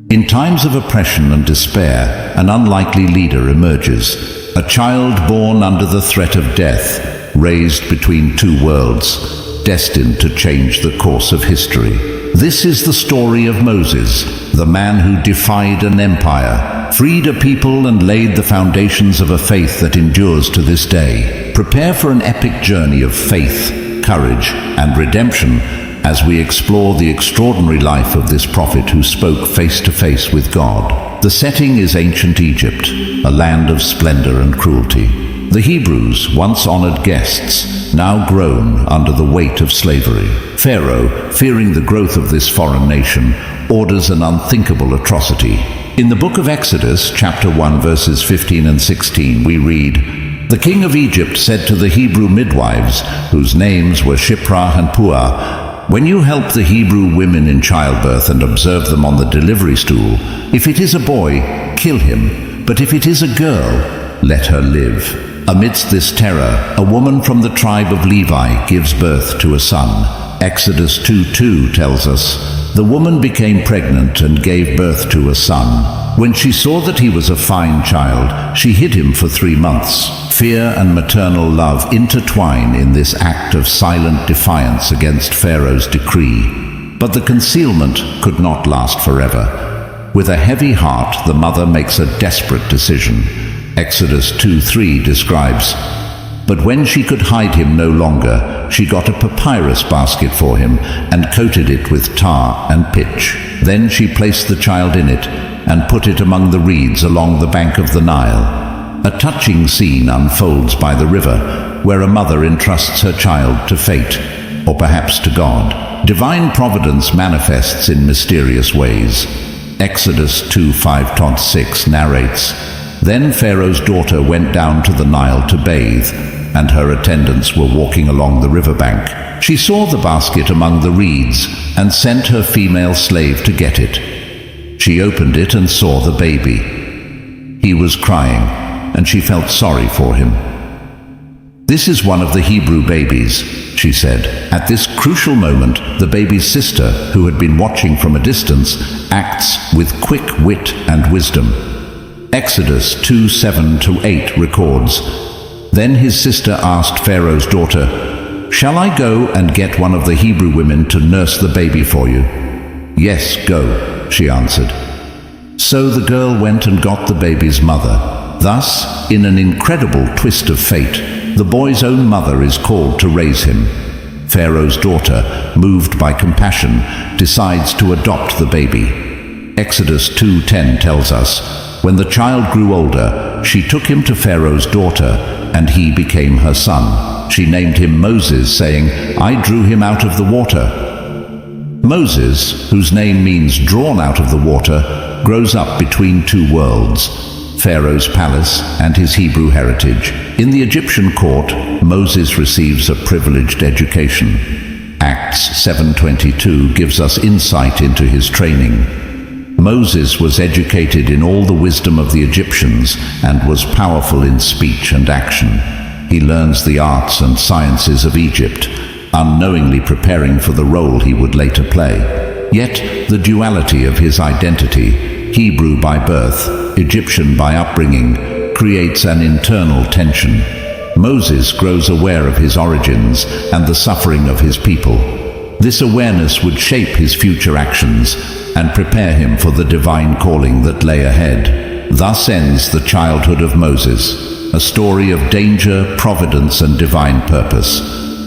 In times of oppression and despair, an unlikely leader emerges, a child born under the threat of death, raised between two worlds, destined to change the course of history. This is the story of Moses, the man who defied an empire, freed a people and laid the foundations of a faith that endures to this day. Prepare for an epic journey of faith, courage, and redemption as we explore the extraordinary life of this prophet who spoke face to face with God. The setting is ancient Egypt, a land of splendor and cruelty. The Hebrews, once honored guests, now groan under the weight of slavery. Pharaoh, fearing the growth of this foreign nation, orders an unthinkable atrocity. In the book of Exodus, chapter 1, verses 15 and 16, we read, "The king of Egypt said to the Hebrew midwives, whose names were Shiphrah and Puah, 'When you help the Hebrew women in childbirth and observe them on the delivery stool, if it is a boy, kill him, but if it is a girl, let her live.' Amidst this terror, a woman from the tribe of Levi gives birth to a son. Exodus 2:2 tells us, "The woman became pregnant and gave birth to a son. When she saw that he was a fine child, she hid him for 3 months." Fear and maternal love intertwine in this act of silent defiance against Pharaoh's decree. But the concealment could not last forever. With a heavy heart, the mother makes a desperate decision. Exodus 2:3 describes, "But when she could hide him no longer, she got a papyrus basket for him and coated it with tar and pitch. Then she placed the child in it and put it among the reeds along the bank of the Nile." A touching scene unfolds by the river, where a mother entrusts her child to fate, or perhaps to God. Divine providence manifests in mysterious ways. Exodus 2:5-6 narrates, "Then Pharaoh's daughter went down to the Nile to bathe, and her attendants were walking along the riverbank. She saw the basket among the reeds and sent her female slave to get it. She opened it and saw the baby. He was crying, and she felt sorry for him. 'This is one of the Hebrew babies,' she said. At this crucial moment, the baby's sister, who had been watching from a distance, acts with quick wit and wisdom. Exodus 2:7-8 records, "Then his sister asked Pharaoh's daughter, 'Shall I go and get one of the Hebrew women to nurse the baby for you?' 'Yes, go,' she answered. So the girl went and got the baby's mother. Thus, in an incredible twist of fate, the boy's own mother is called to raise him. Pharaoh's daughter, moved by compassion, decides to adopt the baby. Exodus 2:10 tells us, "When the child grew older, she took him to Pharaoh's daughter, and he became her son. She named him Moses, saying, 'I drew him out of the water.'" Moses, whose name means drawn out of the water, grows up between two worlds, Pharaoh's palace and his Hebrew heritage. In the Egyptian court, Moses receives a privileged education. Acts 7:22 gives us insight into his training. Moses was educated in all the wisdom of the Egyptians and was powerful in speech and action. He learns the arts and sciences of Egypt, unknowingly preparing for the role he would later play. Yet, the duality of his identity, Hebrew by birth, Egyptian by upbringing, creates an internal tension. Moses grows aware of his origins and the suffering of his people. This awareness would shape his future actions and prepare him for the divine calling that lay ahead. Thus ends the childhood of Moses, a story of danger, providence, and divine purpose.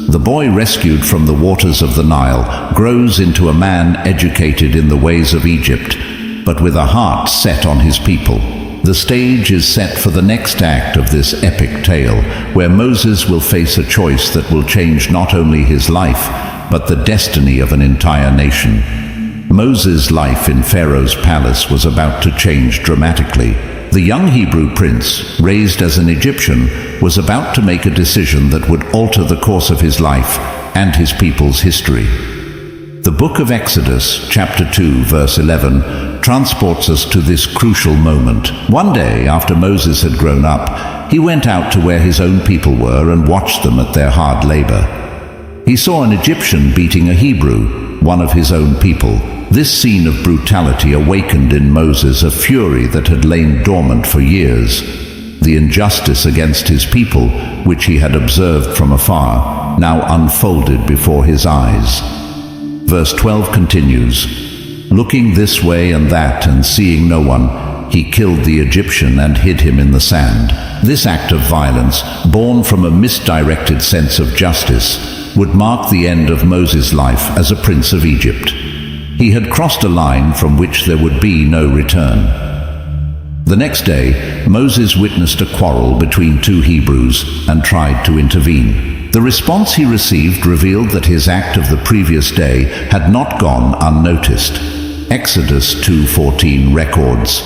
The boy rescued from the waters of the Nile grows into a man educated in the ways of Egypt, but with a heart set on his people. The stage is set for the next act of this epic tale, where Moses will face a choice that will change not only his life, but the destiny of an entire nation. Moses' life in Pharaoh's palace was about to change dramatically. The young Hebrew prince, raised as an Egyptian, was about to make a decision that would alter the course of his life and his people's history. The book of Exodus, chapter 2, verse 11, transports us to this crucial moment. One day, after Moses had grown up, he went out to where his own people were and watched them at their hard labor. He saw an Egyptian beating a Hebrew, one of his own people. This scene of brutality awakened in Moses a fury that had lain dormant for years. The injustice against his people, which he had observed from afar, now unfolded before his eyes. Verse 12 continues, "Looking this way and that and seeing no one, he killed the Egyptian and hid him in the sand." This act of violence, born from a misdirected sense of justice, would mark the end of Moses' life as a prince of Egypt. He had crossed a line from which there would be no return. The next day, Moses witnessed a quarrel between two Hebrews and tried to intervene. The response he received revealed that his act of the previous day had not gone unnoticed. Exodus 2:14 records,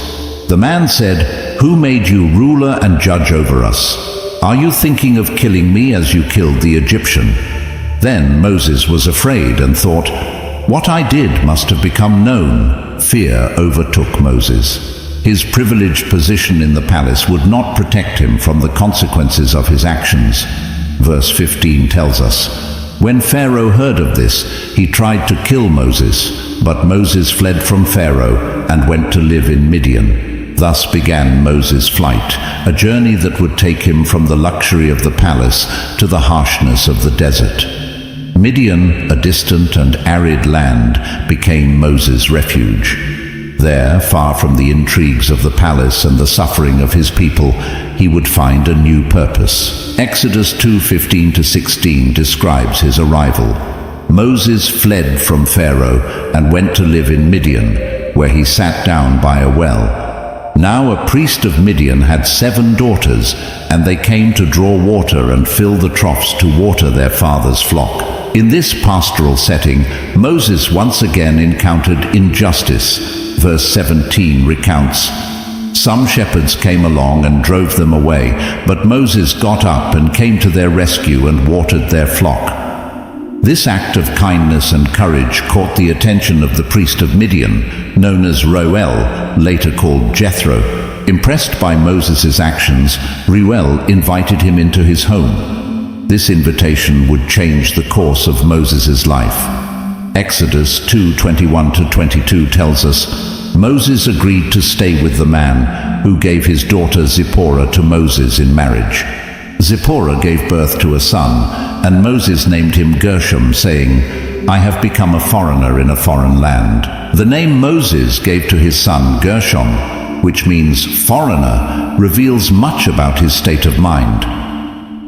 "The man said, 'Who made you ruler and judge over us? Are you thinking of killing me as you killed the Egyptian?' Then Moses was afraid and thought, 'What I did must have become known.' Fear overtook Moses. His privileged position in the palace would not protect him from the consequences of his actions. Verse 15 tells us, "When Pharaoh heard of this, he tried to kill Moses, but Moses fled from Pharaoh and went to live in Midian." Thus began Moses' flight, a journey that would take him from the luxury of the palace to the harshness of the desert. Midian, a distant and arid land, became Moses' refuge. There, far from the intrigues of the palace and the suffering of his people, he would find a new purpose. Exodus 2:15-16 describes his arrival. Moses fled from Pharaoh and went to live in Midian, where he sat down by a well. Now a priest of Midian had 7 daughters, and they came to draw water and fill the troughs to water their father's flock. In this pastoral setting, Moses once again encountered injustice. Verse 17 recounts, "Some shepherds came along and drove them away, but Moses got up and came to their rescue and watered their flock." This act of kindness and courage caught the attention of the priest of Midian, known as Reuel, later called Jethro. Impressed by Moses' actions, Reuel invited him into his home. This invitation would change the course of Moses' life. Exodus 2:21-22 tells us, "Moses agreed to stay with the man who gave his daughter Zipporah to Moses in marriage. Zipporah gave birth to a son, and Moses named him Gershom, saying, 'I have become a foreigner in a foreign land.' The name Moses gave to his son Gershom, which means foreigner, reveals much about his state of mind.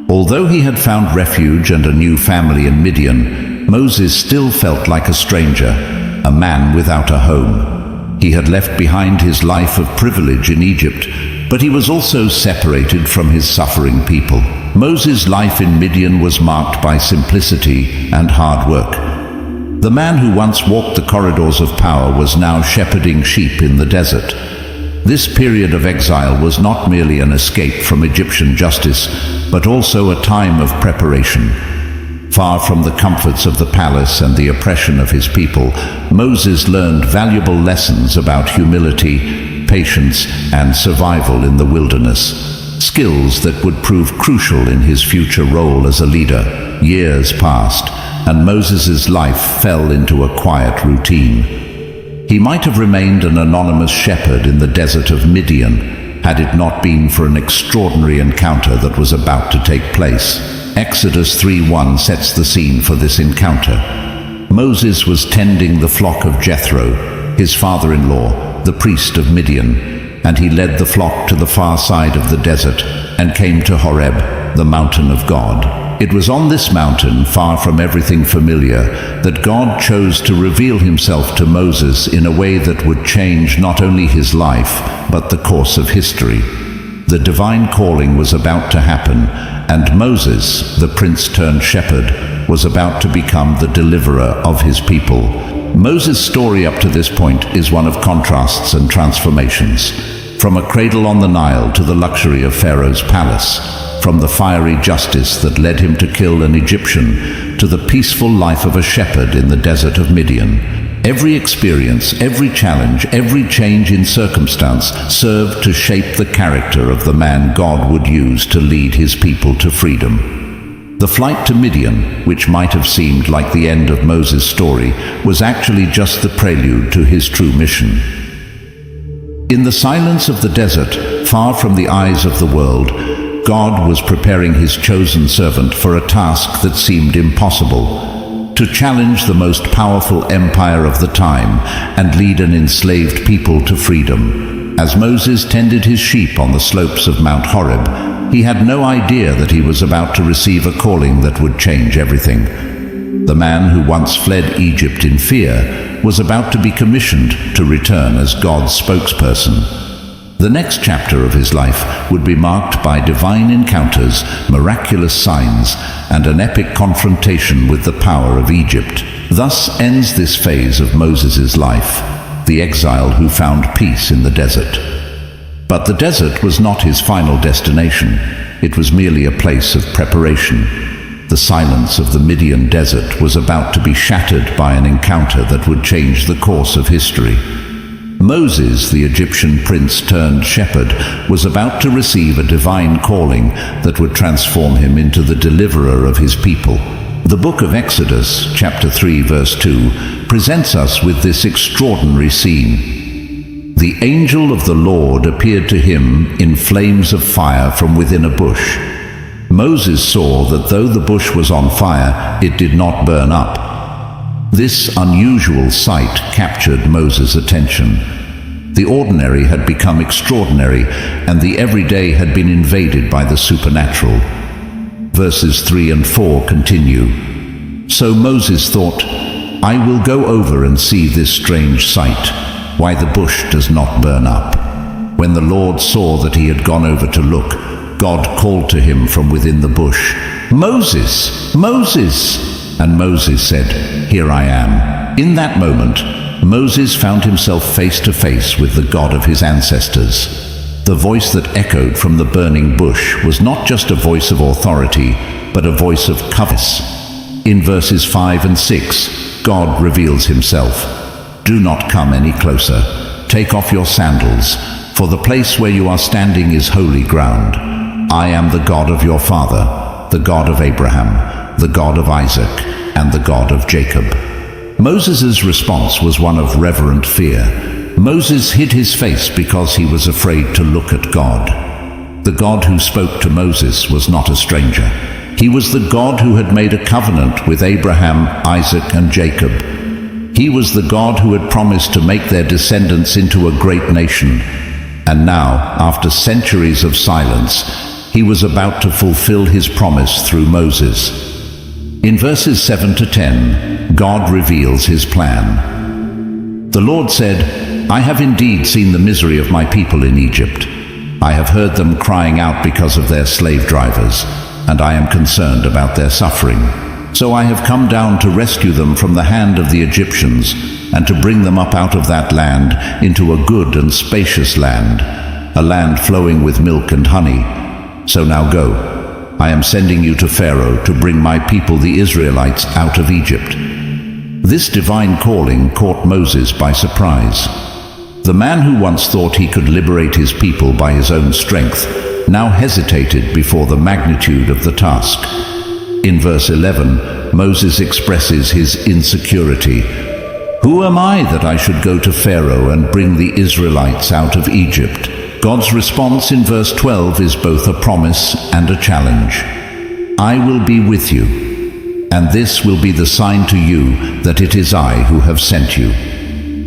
Although he had found refuge and a new family in Midian, Moses still felt like a stranger, a man without a home. He had left behind his life of privilege in Egypt, but he was also separated from his suffering people. Moses' life in Midian was marked by simplicity and hard work. The man who once walked the corridors of power was now shepherding sheep in the desert. This period of exile was not merely an escape from Egyptian justice, but also a time of preparation. Far from the comforts of the palace and the oppression of his people, Moses learned valuable lessons about humility, patience, and survival in the wilderness, skills that would prove crucial in his future role as a leader. Years passed, and Moses' life fell into a quiet routine. He might have remained an anonymous shepherd in the desert of Midian, had it not been for an extraordinary encounter that was about to take place. Exodus 3:1 sets the scene for this encounter. Moses was tending the flock of Jethro, his father-in-law, the priest of Midian, and he led the flock to the far side of the desert and came to Horeb, the mountain of God. It was on this mountain, far from everything familiar, that God chose to reveal himself to Moses in a way that would change not only his life, but the course of history. The divine calling was about to happen, and Moses, the prince-turned-shepherd, was about to become the deliverer of his people. Moses' story up to this point is one of contrasts and transformations. From a cradle on the Nile to the luxury of Pharaoh's palace, from the fiery justice that led him to kill an Egyptian to the peaceful life of a shepherd in the desert of Midian. Every experience, every challenge, every change in circumstance served to shape the character of the man God would use to lead his people to freedom. The flight to Midian, which might have seemed like the end of Moses' story, was actually just the prelude to his true mission. In the silence of the desert, far from the eyes of the world, God was preparing his chosen servant for a task that seemed impossible: to challenge the most powerful empire of the time and lead an enslaved people to freedom. As Moses tended his sheep on the slopes of Mount Horeb, he had no idea that he was about to receive a calling that would change everything. The man who once fled Egypt in fear was about to be commissioned to return as God's spokesperson. The next chapter of his life would be marked by divine encounters, miraculous signs, and an epic confrontation with the power of Egypt. Thus ends this phase of Moses' life, the exile who found peace in the desert. But the desert was not his final destination. It was merely a place of preparation. The silence of the Midian desert was about to be shattered by an encounter that would change the course of history. Moses, the Egyptian prince turned shepherd, was about to receive a divine calling that would transform him into the deliverer of his people. The book of Exodus, chapter 3, verse 2, presents us with this extraordinary scene. The angel of the Lord appeared to him in flames of fire from within a bush. Moses saw that though the bush was on fire, it did not burn up. This unusual sight captured Moses' attention. The ordinary had become extraordinary, and the everyday had been invaded by the supernatural. Verses 3 and 4 continue. So Moses thought, "I will go over and see this strange sight, why the bush does not burn up." When the Lord saw that he had gone over to look, God called to him from within the bush, "Moses, Moses!" And Moses said, "Here I am." In that moment, Moses found himself face to face with the God of his ancestors. The voice that echoed from the burning bush was not just a voice of authority, but a voice of covenant. In verses 5 and 6, God reveals himself. "Do not come any closer. Take off your sandals, for the place where you are standing is holy ground. I am the God of your father, the God of Abraham, the God of Isaac, and the God of Jacob." Moses' response was one of reverent fear. Moses hid his face because he was afraid to look at God. The God who spoke to Moses was not a stranger. He was the God who had made a covenant with Abraham, Isaac, and Jacob. He was the God who had promised to make their descendants into a great nation. And now, after centuries of silence, he was about to fulfill his promise through Moses. In verses 7 to 10, God reveals his plan. The Lord said, "I have indeed seen the misery of my people in Egypt. I have heard them crying out because of their slave drivers, and I am concerned about their suffering. So I have come down to rescue them from the hand of the Egyptians, and to bring them up out of that land into a good and spacious land, a land flowing with milk and honey. So now go. I am sending you to Pharaoh to bring my people the Israelites out of Egypt." This divine calling caught Moses by surprise. The man who once thought he could liberate his people by his own strength now hesitated before the magnitude of the task. In verse 11, Moses expresses his insecurity. "Who am I that I should go to Pharaoh and bring the Israelites out of Egypt?" God's response in verse 12 is both a promise and a challenge. "I will be with you, and this will be the sign to you that it is I who have sent you.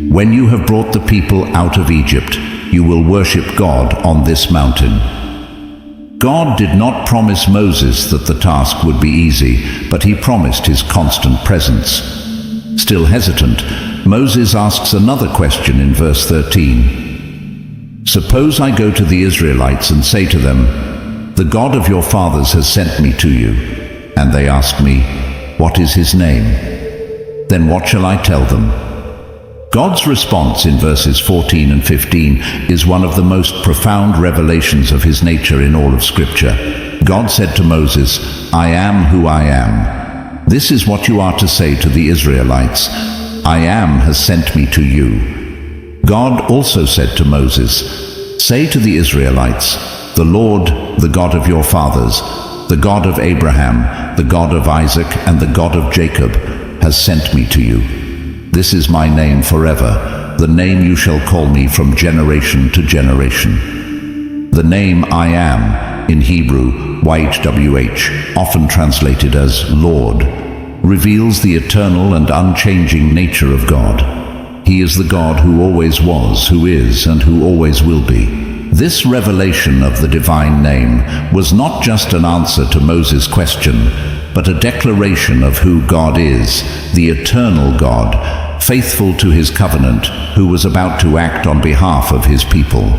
When you have brought the people out of Egypt, you will worship God on this mountain." God did not promise Moses that the task would be easy, but he promised his constant presence. Still hesitant, Moses asks another question in verse 13. "Suppose I go to the Israelites and say to them, 'The God of your fathers has sent me to you,' and they ask me, 'What is his name?' Then what shall I tell them?" God's response in verses 14 and 15 is one of the most profound revelations of his nature in all of Scripture. God said to Moses, "I am who I am." This is what you are to say to the Israelites, "I am has sent me to you." God also said to Moses, "Say to the Israelites, 'The Lord, the God of your fathers, the God of Abraham, the God of Isaac and the God of Jacob, has sent me to you. This is my name forever, the name you shall call me from generation to generation. The name I Am, in Hebrew, YHWH, often translated as Lord, reveals the eternal and unchanging nature of God. He is the God who always was, who is, and who always will be. This revelation of the divine name was not just an answer to Moses' question, but a declaration of who God is, the eternal God, faithful to his covenant, who was about to act on behalf of his people.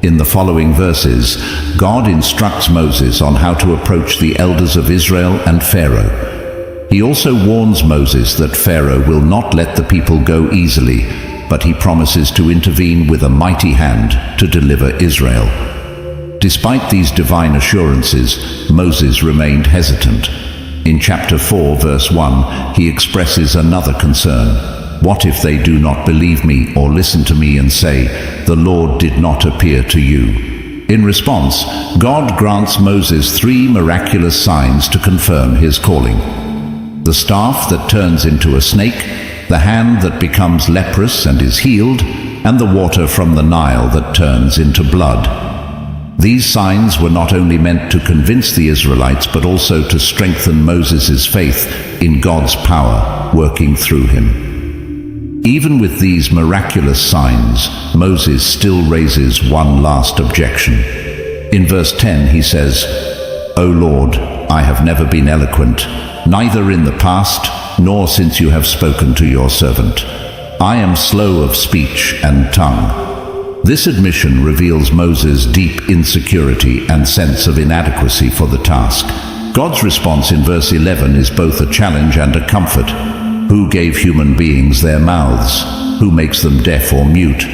In the following verses, God instructs Moses on how to approach the elders of Israel and Pharaoh. He also warns Moses that Pharaoh will not let the people go easily, but he promises to intervene with a mighty hand to deliver Israel. Despite these divine assurances, Moses remained hesitant. In chapter 4, verse 1, he expresses another concern. What if they do not believe me or listen to me and say, "The Lord did not appear to you"? In response, God grants Moses 3 miraculous signs to confirm his calling: the staff that turns into a snake, the hand that becomes leprous and is healed, and the water from the Nile that turns into blood. These signs were not only meant to convince the Israelites, but also to strengthen Moses' faith in God's power working through him. Even with these miraculous signs, Moses still raises one last objection. In verse 10 he says, "O Lord, I have never been eloquent, neither in the past, nor since you have spoken to your servant. I am slow of speech and tongue." This admission reveals Moses' deep insecurity and sense of inadequacy for the task. God's response in verse 11 is both a challenge and a comfort. Who gave human beings their mouths? Who makes them deaf or mute?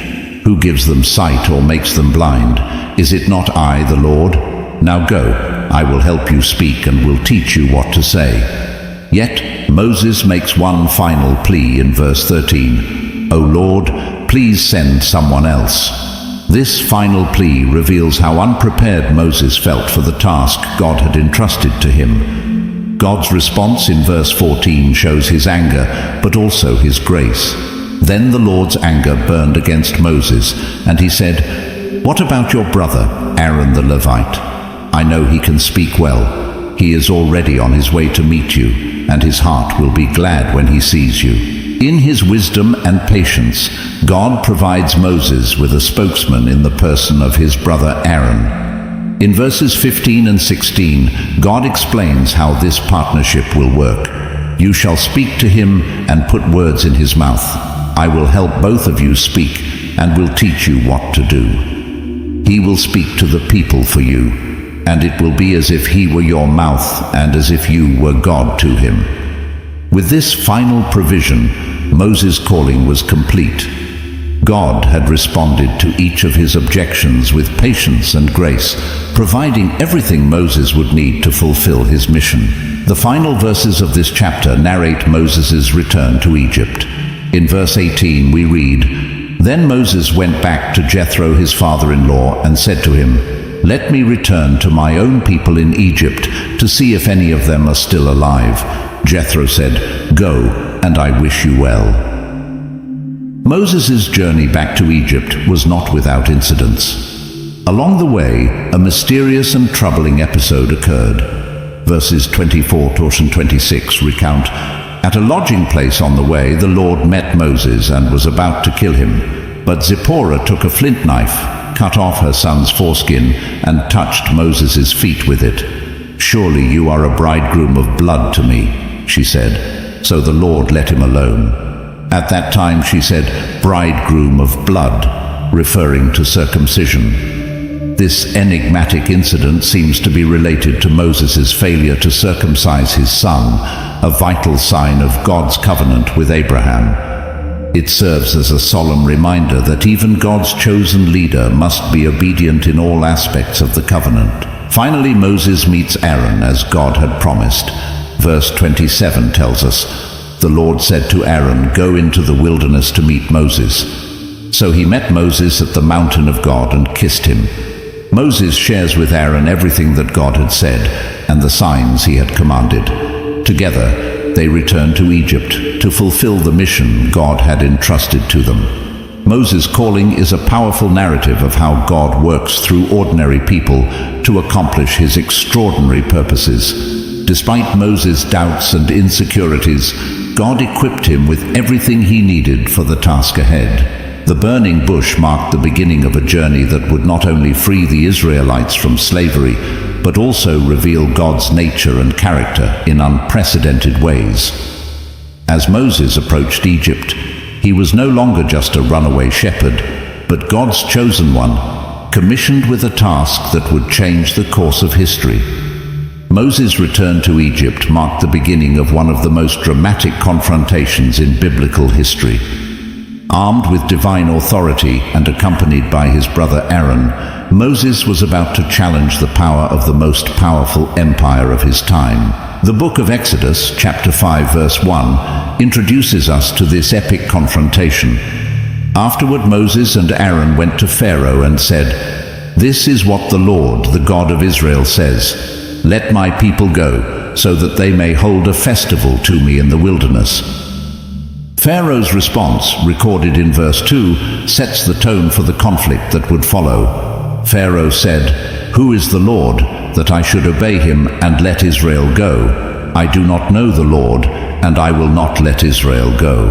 Who gives them sight or makes them blind? Is it not I, the Lord? Now go, I will help you speak and will teach you what to say. Yet Moses makes one final plea in verse 13. "O Lord, please send someone else." This final plea reveals how unprepared Moses felt for the task God had entrusted to him. God's response in verse 14 shows his anger, but also his grace. Then the Lord's anger burned against Moses, and he said, "What about your brother, Aaron the Levite? I know he can speak well. He is already on his way to meet you, and his heart will be glad when he sees you." In his wisdom and patience, God provides Moses with a spokesman in the person of his brother Aaron. In verses 15 and 16, God explains how this partnership will work. "You shall speak to him and put words in his mouth. I will help both of you speak and will teach you what to do. He will speak to the people for you, and it will be as if he were your mouth and as if you were God to him." With this final provision, Moses' calling was complete. God had responded to each of his objections with patience and grace, providing everything Moses would need to fulfill his mission. The final verses of this chapter narrate Moses' return to Egypt. In verse 18 we read, "Then Moses went back to Jethro his father-in-law and said to him, 'Let me return to my own people in Egypt to see if any of them are still alive.' Jethro said, 'Go, and I wish you well.'" Moses' journey back to Egypt was not without incidents. Along the way, a mysterious and troubling episode occurred. Verses 24 to 26 recount, "At a lodging place on the way, the Lord met Moses and was about to kill him. But Zipporah took a flint knife, cut off her son's foreskin, and touched Moses' feet with it. 'Surely you are a bridegroom of blood to me,' she said. So the Lord let him alone. At that time she said, 'bridegroom of blood,' referring to circumcision. This enigmatic incident seems to be related to Moses' failure to circumcise his son, a vital sign of God's covenant with Abraham. It serves as a solemn reminder that even God's chosen leader must be obedient in all aspects of the covenant. Finally, Moses meets Aaron as God had promised. Verse 27 tells us, "The Lord said to Aaron, 'Go into the wilderness to meet Moses.' So he met Moses at the mountain of God and kissed him. Moses shares with Aaron everything that God had said and the signs he had commanded. Together, they return to Egypt to fulfill the mission God had entrusted to them. Moses' calling is a powerful narrative of how God works through ordinary people to accomplish his extraordinary purposes. Despite Moses' doubts and insecurities, God equipped him with everything he needed for the task ahead. The burning bush marked the beginning of a journey that would not only free the Israelites from slavery, but also reveal God's nature and character in unprecedented ways. As Moses approached Egypt, he was no longer just a runaway shepherd, but God's chosen one, commissioned with a task that would change the course of history. Moses' return to Egypt marked the beginning of one of the most dramatic confrontations in biblical history. Armed with divine authority and accompanied by his brother Aaron, Moses was about to challenge the power of the most powerful empire of his time. The book of Exodus, chapter 5, verse 1, introduces us to this epic confrontation. Afterward, Moses and Aaron went to Pharaoh and said, "This is what the Lord, the God of Israel, says. Let my people go, so that they may hold a festival to me in the wilderness." Pharaoh's response, recorded in verse 2, sets the tone for the conflict that would follow. Pharaoh said, "Who is the Lord, that I should obey him and let Israel go? I do not know the Lord, and I will not let Israel go."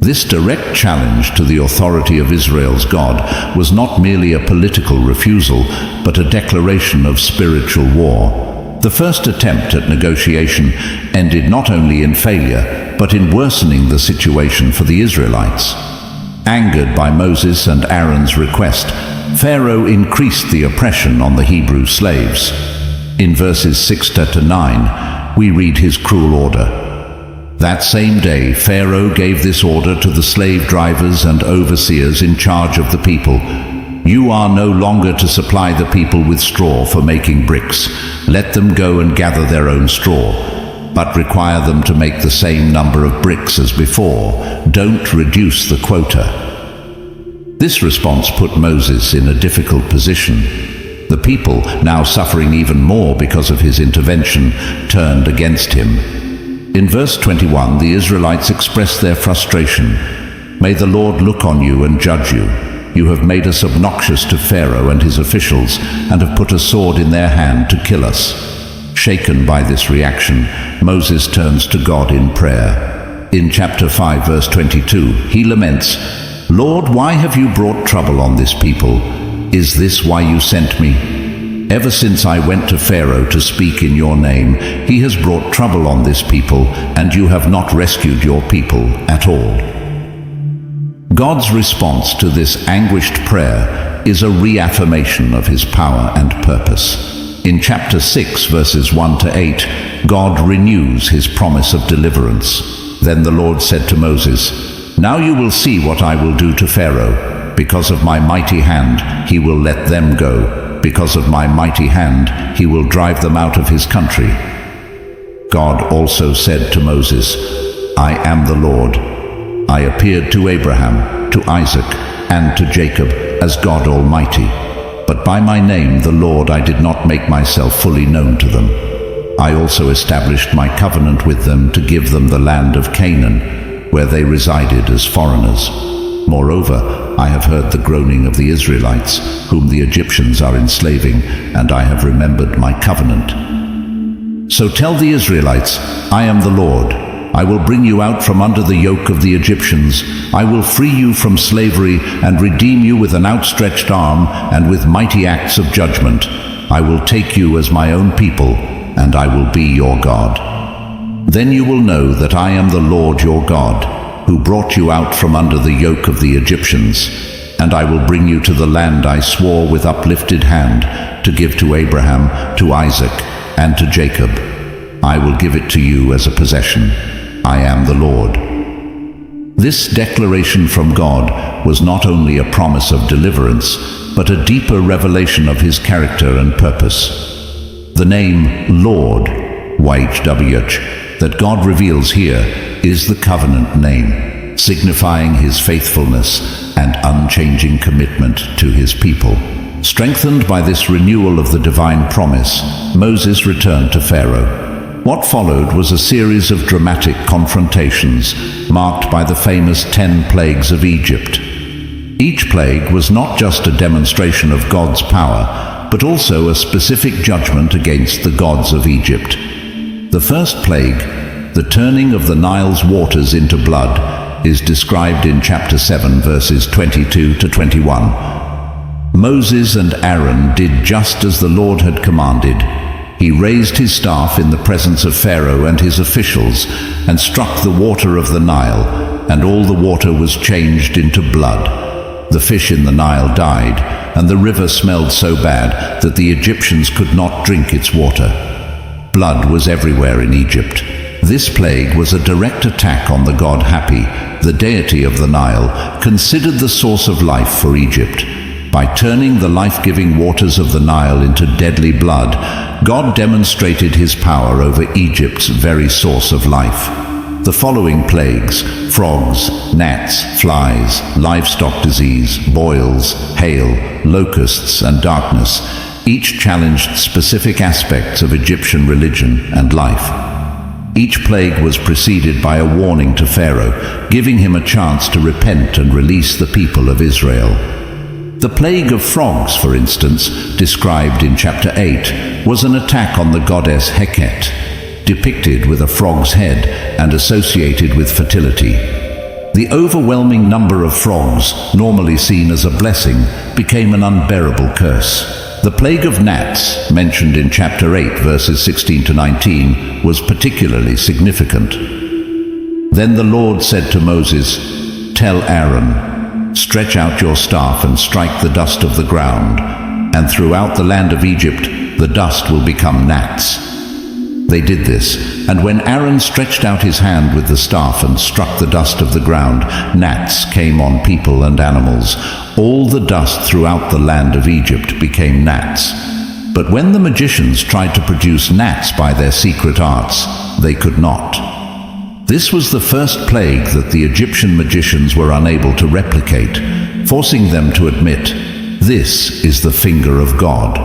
This direct challenge to the authority of Israel's God was not merely a political refusal, but a declaration of spiritual war. The first attempt at negotiation ended not only in failure, but in worsening the situation for the Israelites. Angered by Moses and Aaron's request, Pharaoh increased the oppression on the Hebrew slaves. In verses 6 to 9, we read his cruel order. That same day, Pharaoh gave this order to the slave drivers and overseers in charge of the people. "You are no longer to supply the people with straw for making bricks. Let them go and gather their own straw, but require them to make the same number of bricks as before. Don't reduce the quota." This response put Moses in a difficult position. The people, now suffering even more because of his intervention, turned against him. In verse 21, the Israelites expressed their frustration. "May the Lord look on you and judge you. You have made us obnoxious to Pharaoh and his officials, and have put a sword in their hand to kill us." Shaken by this reaction, Moses turns to God in prayer. In chapter 5, verse 22, he laments, "Lord, why have you brought trouble on this people? Is this why you sent me? Ever since I went to Pharaoh to speak in your name, he has brought trouble on this people, and you have not rescued your people at all." God's response to this anguished prayer is a reaffirmation of his power and purpose. In chapter 6, verses 1 to 8, God renews his promise of deliverance. Then the Lord said to Moses, "Now you will see what I will do to Pharaoh. Because of my mighty hand, he will let them go. Because of my mighty hand, he will drive them out of his country." God also said to Moses, "I am the Lord. I appeared to Abraham, to Isaac, and to Jacob as God Almighty. But by my name, the Lord, I did not make myself fully known to them. I also established my covenant with them to give them the land of Canaan, where they resided as foreigners. Moreover, I have heard the groaning of the Israelites, whom the Egyptians are enslaving, and I have remembered my covenant. So tell the Israelites, I am the Lord. I will bring you out from under the yoke of the Egyptians. I will free you from slavery and redeem you with an outstretched arm and with mighty acts of judgment. I will take you as my own people, and I will be your God. Then you will know that I am the Lord your God, who brought you out from under the yoke of the Egyptians, and I will bring you to the land I swore with uplifted hand to give to Abraham, to Isaac, and to Jacob. I will give it to you as a possession. I am the Lord." This declaration from God was not only a promise of deliverance, but a deeper revelation of his character and purpose. The name Lord, YHWH, that God reveals here is the covenant name, signifying his faithfulness and unchanging commitment to his people. Strengthened by this renewal of the divine promise, Moses returned to Pharaoh. What followed was a series of dramatic confrontations, marked by the famous 10 plagues of Egypt. Each plague was not just a demonstration of God's power, but also a specific judgment against the gods of Egypt. The first plague, the turning of the Nile's waters into blood, is described in chapter 7, verses 22 to 21. Moses and Aaron did just as the Lord had commanded. He raised his staff in the presence of Pharaoh and his officials and struck the water of the Nile, and all the water was changed into blood. The fish in the Nile died, and the river smelled so bad that the Egyptians could not drink its water. Blood was everywhere in Egypt. This plague was a direct attack on the god Hapi, the deity of the Nile, considered the source of life for Egypt. By turning the life-giving waters of the Nile into deadly blood, God demonstrated his power over Egypt's very source of life. The following plagues, frogs, gnats, flies, livestock disease, boils, hail, locusts, and darkness, each challenged specific aspects of Egyptian religion and life. Each plague was preceded by a warning to Pharaoh, giving him a chance to repent and release the people of Israel. The plague of frogs, for instance, described in chapter 8, was an attack on the goddess Heket, depicted with a frog's head and associated with fertility. The overwhelming number of frogs, normally seen as a blessing, became an unbearable curse. The plague of gnats, mentioned in chapter 8, verses 16 to 19, was particularly significant. Then the Lord said to Moses, "Tell Aaron, stretch out your staff and strike the dust of the ground, and throughout the land of Egypt the dust will become gnats." They did this, and when Aaron stretched out his hand with the staff and struck the dust of the ground, gnats came on people and animals. All the dust throughout the land of Egypt became gnats. But when the magicians tried to produce gnats by their secret arts, they could not. This was the first plague that the Egyptian magicians were unable to replicate, forcing them to admit, "This is the finger of God."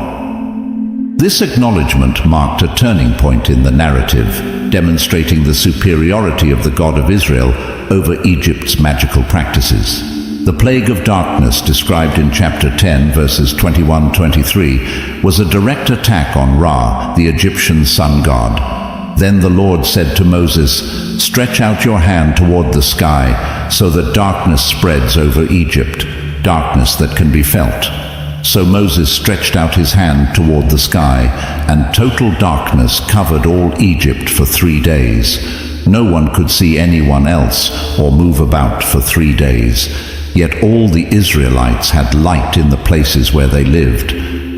This acknowledgement marked a turning point in the narrative, demonstrating the superiority of the God of Israel over Egypt's magical practices. The plague of darkness, described in chapter 10, verses 21-23, was a direct attack on Ra, the Egyptian sun god. Then the Lord said to Moses, "Stretch out your hand toward the sky, so that darkness spreads over Egypt, darkness that can be felt." So Moses stretched out his hand toward the sky, and total darkness covered all Egypt for 3 days. No one could see anyone else or move about for 3 days. Yet all the Israelites had light in the places where they lived.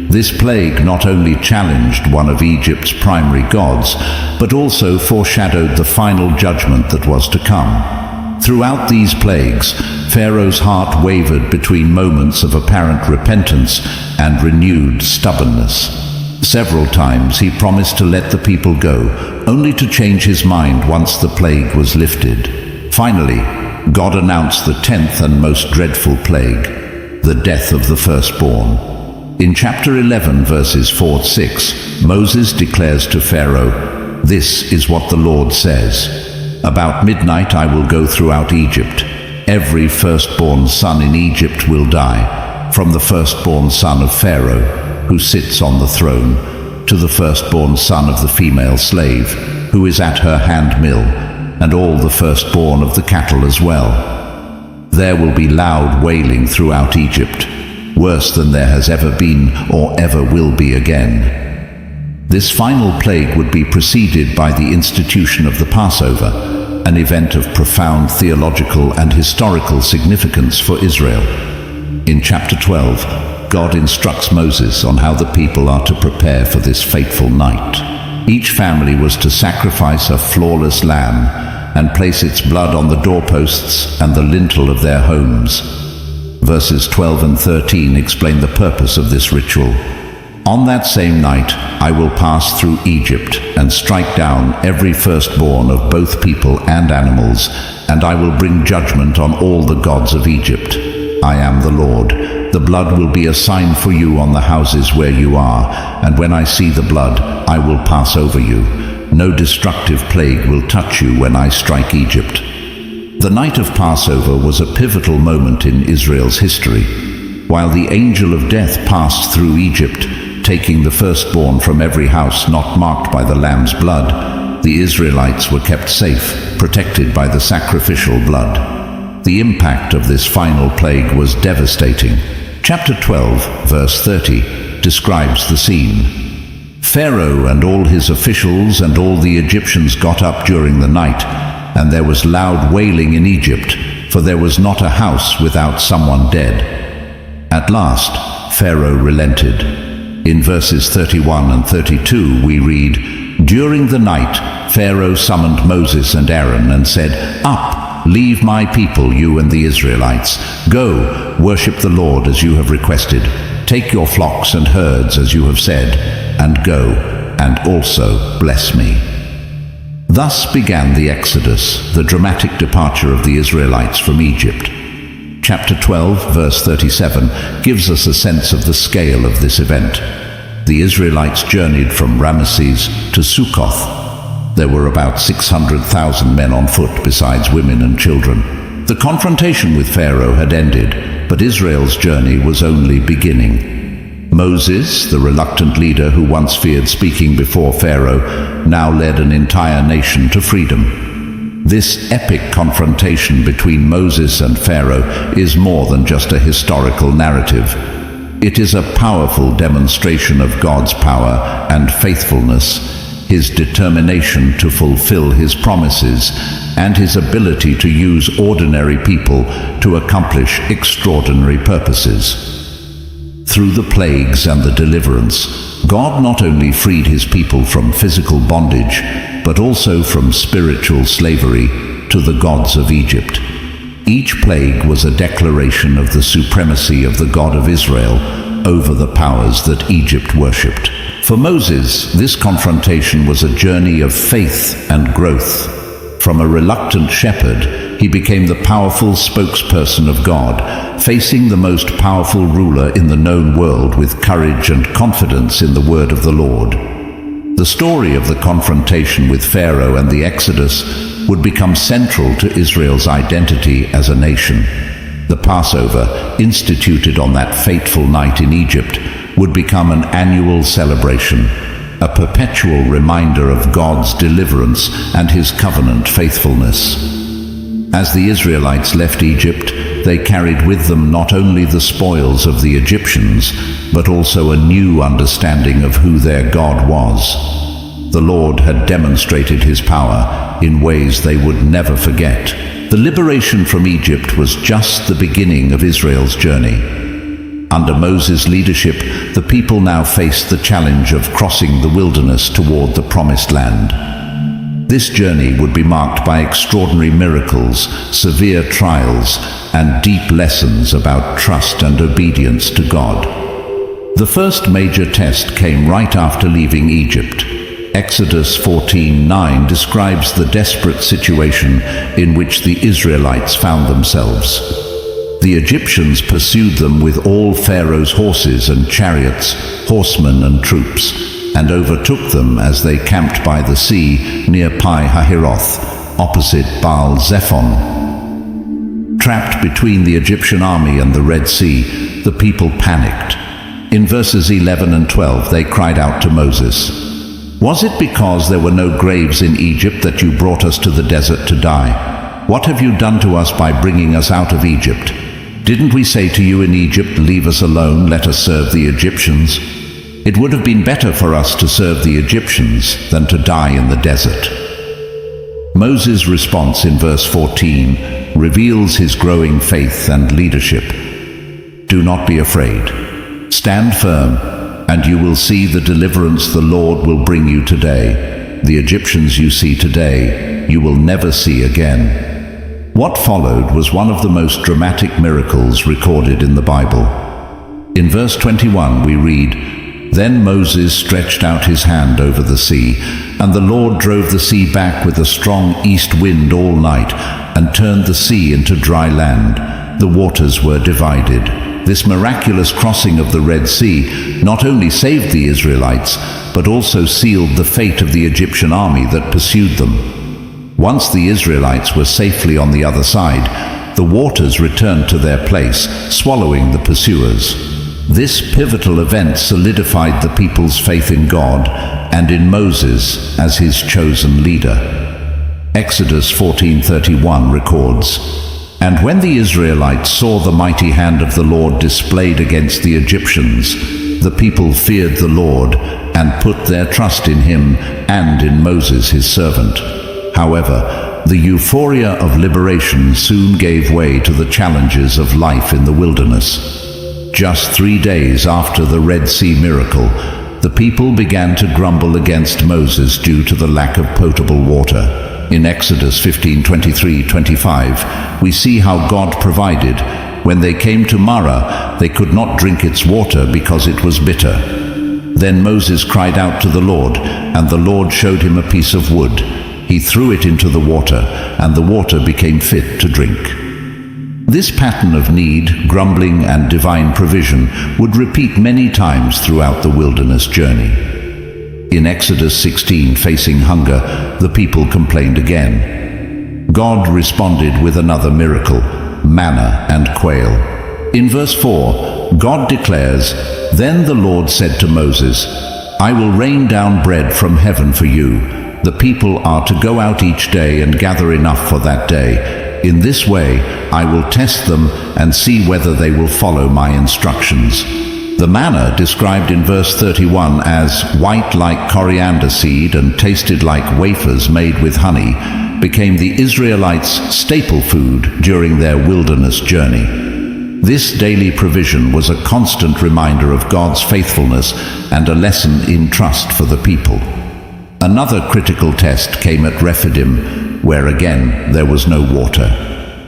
This plague not only challenged one of Egypt's primary gods, but also foreshadowed the final judgment that was to come. Throughout these plagues, Pharaoh's heart wavered between moments of apparent repentance and renewed stubbornness. Several times he promised to let the people go, only to change his mind once the plague was lifted. Finally, God announced the 10th and most dreadful plague, the death of the firstborn. In chapter 11, verses 4-6, Moses declares to Pharaoh, "This is what the Lord says. About midnight I will go throughout Egypt. Every firstborn son in Egypt will die, from the firstborn son of Pharaoh, who sits on the throne, to the firstborn son of the female slave, who is at her handmill, and all the firstborn of the cattle as well. There will be loud wailing throughout Egypt, worse than there has ever been or ever will be again." This final plague would be preceded by the institution of the Passover, an event of profound theological and historical significance for Israel. In chapter 12, God instructs Moses on how the people are to prepare for this fateful night. Each family was to sacrifice a flawless lamb and place its blood on the doorposts and the lintel of their homes. Verses 12 and 13 explain the purpose of this ritual. "On that same night I will pass through Egypt and strike down every firstborn of both people and animals, and I will bring judgment on all the gods of Egypt. I am the Lord. The blood will be a sign for you on the houses where you are, and when I see the blood, I will pass over you. No destructive plague will touch you when I strike Egypt. The night of Passover was a pivotal moment in Israel's history. While the angel of death passed through Egypt, taking the firstborn from every house not marked by the lamb's blood, the Israelites were kept safe, protected by the sacrificial blood. The impact of this final plague was devastating. Chapter 12, verse 30, describes the scene. Pharaoh and all his officials and all the Egyptians got up during the night, and there was loud wailing in Egypt, for there was not a house without someone dead. At last, Pharaoh relented. In verses 31 and 32 we read, "During the night, Pharaoh summoned Moses and Aaron and said, 'Up, leave my people, you and the Israelites. Go, worship the Lord as you have requested. Take your flocks and herds as you have said, and go, and also bless me.'" Thus began the Exodus, the dramatic departure of the Israelites from Egypt. Chapter 12, verse 37, gives us a sense of the scale of this event. The Israelites journeyed from Ramesses to Sukkoth. There were about 600,000 men on foot, besides women and children. The confrontation with Pharaoh had ended, but Israel's journey was only beginning. Moses, the reluctant leader who once feared speaking before Pharaoh, now led an entire nation to freedom. This epic confrontation between Moses and Pharaoh is more than just a historical narrative. It is a powerful demonstration of God's power and faithfulness, his determination to fulfill his promises, and his ability to use ordinary people to accomplish extraordinary purposes. Through the plagues and the deliverance, God not only freed his people from physical bondage, but also from spiritual slavery to the gods of Egypt. Each plague was a declaration of the supremacy of the God of Israel over the powers that Egypt worshipped. For Moses, this confrontation was a journey of faith and growth. From a reluctant shepherd, he became the powerful spokesperson of God, facing the most powerful ruler in the known world with courage and confidence in the word of the Lord. The story of the confrontation with Pharaoh and the Exodus would become central to Israel's identity as a nation. The Passover, instituted on that fateful night in Egypt, would become an annual celebration, a perpetual reminder of God's deliverance and his covenant faithfulness. As the Israelites left Egypt, they carried with them not only the spoils of the Egyptians, but also a new understanding of who their God was. The Lord had demonstrated his power in ways they would never forget. The liberation from Egypt was just the beginning of Israel's journey. Under Moses' leadership, the people now faced the challenge of crossing the wilderness toward the Promised Land. This journey would be marked by extraordinary miracles, severe trials, and deep lessons about trust and obedience to God. The first major test came right after leaving Egypt. Exodus 14:9 describes the desperate situation in which the Israelites found themselves. The Egyptians pursued them with all Pharaoh's horses and chariots, horsemen and troops, and overtook them as they camped by the sea near Pi-hahiroth, opposite Baal-zephon. Trapped between the Egyptian army and the Red Sea, the people panicked. In verses 11 and 12 they cried out to Moses, "Was it because there were no graves in Egypt that you brought us to the desert to die? What have you done to us by bringing us out of Egypt? Didn't we say to you in Egypt, 'Leave us alone, let us serve the Egyptians'? It would have been better for us to serve the Egyptians than to die in the desert." Moses' response in verse 14 reveals his growing faith and leadership. "Do not be afraid. Stand firm, and you will see the deliverance the Lord will bring you today. The Egyptians you see today, you will never see again." What followed was one of the most dramatic miracles recorded in the Bible. In verse 21 we read, "Then Moses stretched out his hand over the sea, and the Lord drove the sea back with a strong east wind all night, and turned the sea into dry land. the waters were divided. This miraculous crossing of the Red Sea not only saved the Israelites, but also sealed the fate of the Egyptian army that pursued them. Once the Israelites were safely on the other side, the waters returned to their place, swallowing the pursuers. This pivotal event solidified the people's faith in God and in Moses as his chosen leader. Exodus 14:31 records, "And when the Israelites saw the mighty hand of the Lord displayed against the Egyptians, the people feared the Lord and put their trust in him and in Moses his servant." However, the euphoria of liberation soon gave way to the challenges of life in the wilderness. Just 3 days after the Red Sea miracle, the people began to grumble against Moses due to the lack of potable water. In Exodus 15:23-25, we see how God provided. When they came to Marah, they could not drink its water because it was bitter. Then Moses cried out to the Lord, and the Lord showed him a piece of wood. He threw it into the water, and the water became fit to drink. This pattern of need, grumbling, and divine provision would repeat many times throughout the wilderness journey. In Exodus 16, facing hunger, the people complained again. God responded with another miracle, manna and quail. In verse 4, God declares, "Then the Lord said to Moses, I will rain down bread from heaven for you. The people are to go out each day and gather enough for that day. In this way, I will test them and see whether they will follow my instructions." The manna, described in verse 31 as white like coriander seed and tasted like wafers made with honey, became the Israelites' staple food during their wilderness journey. This daily provision was a constant reminder of God's faithfulness and a lesson in trust for the people. Another critical test came at Rephidim, where again there was no water.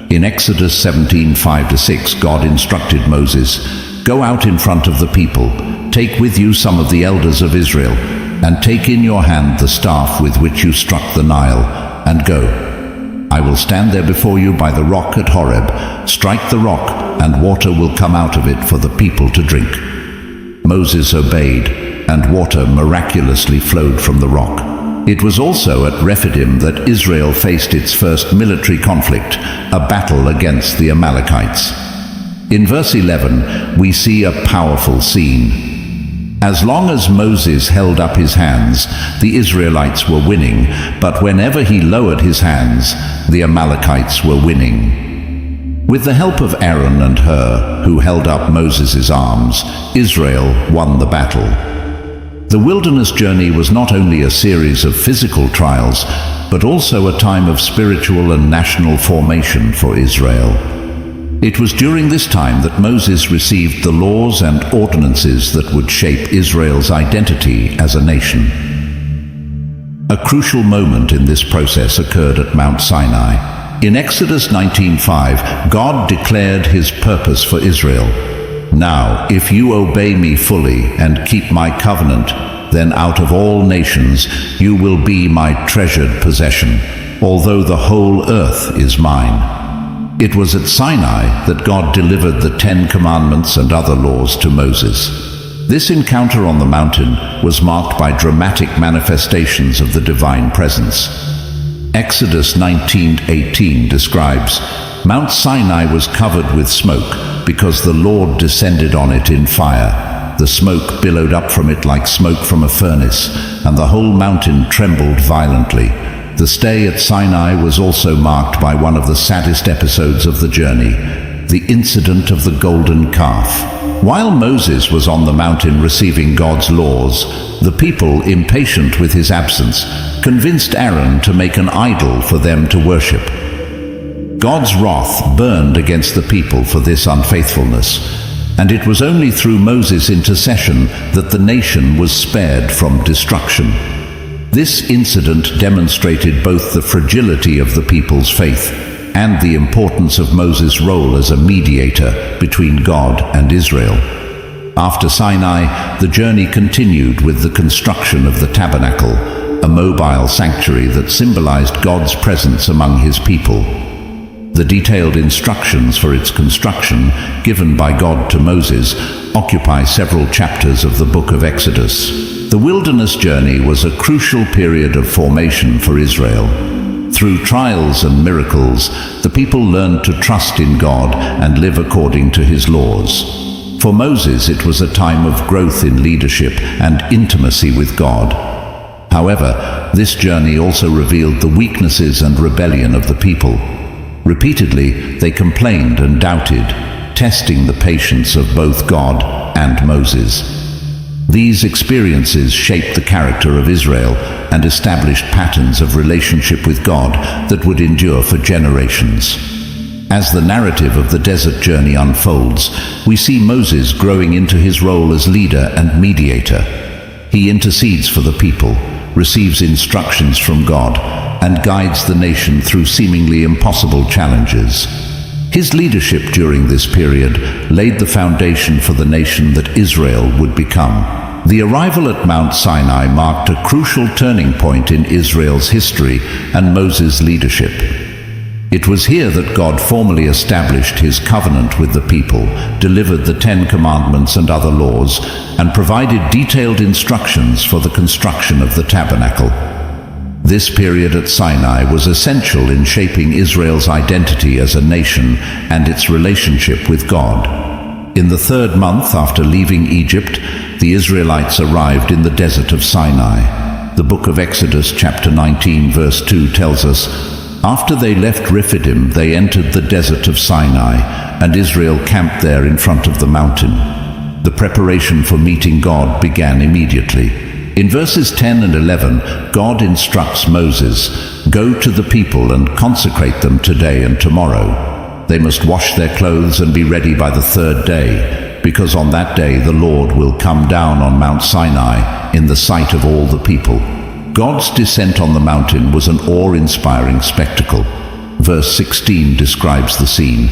In Exodus 17:5-6, God instructed Moses, "Go out in front of the people, take with you some of the elders of Israel, and take in your hand the staff with which you struck the Nile, and go. I will stand there before you by the rock at Horeb. Strike the rock, and water will come out of it for the people to drink." Moses obeyed, and water miraculously flowed from the rock. It was also at Rephidim that Israel faced its first military conflict, a battle against the Amalekites. In verse 11, we see a powerful scene. As long as Moses held up his hands, the Israelites were winning, but whenever he lowered his hands, the Amalekites were winning. With the help of Aaron and Hur, who held up Moses' arms, Israel won the battle. The wilderness journey was not only a series of physical trials, but also a time of spiritual and national formation for Israel. It was during this time that Moses received the laws and ordinances that would shape Israel's identity as a nation. A crucial moment in this process occurred at Mount Sinai. In Exodus 19:5, God declared his purpose for Israel. "Now, if you obey me fully and keep my covenant, then out of all nations you will be my treasured possession, although the whole earth is mine." It was at Sinai that God delivered the 10 Commandments and other laws to Moses. This encounter on the mountain was marked by dramatic manifestations of the divine presence. Exodus 19:18 describes, "Mount Sinai was covered with smoke, because the Lord descended on it in fire. The smoke billowed up from it like smoke from a furnace, and the whole mountain trembled violently." The stay at Sinai was also marked by one of the saddest episodes of the journey, the incident of the golden calf. While Moses was on the mountain receiving God's laws, the people, impatient with his absence, convinced Aaron to make an idol for them to worship. God's wrath burned against the people for this unfaithfulness, and it was only through Moses' intercession that the nation was spared from destruction. This incident demonstrated both the fragility of the people's faith and the importance of Moses' role as a mediator between God and Israel. After Sinai, the journey continued with the construction of the tabernacle, a mobile sanctuary that symbolized God's presence among his people. The detailed instructions for its construction, given by God to Moses, occupy several chapters of the book of Exodus. The wilderness journey was a crucial period of formation for Israel. Through trials and miracles, the people learned to trust in God and live according to His laws. For Moses, it was a time of growth in leadership and intimacy with God. However, this journey also revealed the weaknesses and rebellion of the people. Repeatedly, they complained and doubted, testing the patience of both God and Moses. These experiences shaped the character of Israel and established patterns of relationship with God that would endure for generations. As the narrative of the desert journey unfolds, we see Moses growing into his role as leader and mediator. He intercedes for the people, receives instructions from God, and guides the nation through seemingly impossible challenges. His leadership during this period laid the foundation for the nation that Israel would become. The arrival at Mount Sinai marked a crucial turning point in Israel's history and Moses' leadership. It was here that God formally established His covenant with the people, delivered the 10 Commandments and other laws, and provided detailed instructions for the construction of the tabernacle. This period at Sinai was essential in shaping Israel's identity as a nation and its relationship with God. In the 3rd month after leaving Egypt, the Israelites arrived in the desert of Sinai. The book of Exodus chapter 19 verse 2 tells us, "After they left Rephidim, they entered the desert of Sinai, and Israel camped there in front of the mountain." The preparation for meeting God began immediately. In verses 10 and 11, God instructs Moses, "Go to the people and consecrate them today and tomorrow. They must wash their clothes and be ready by the 3rd day, because on that day the Lord will come down on Mount Sinai in the sight of all the people." God's descent on the mountain was an awe-inspiring spectacle. Verse 16 describes the scene.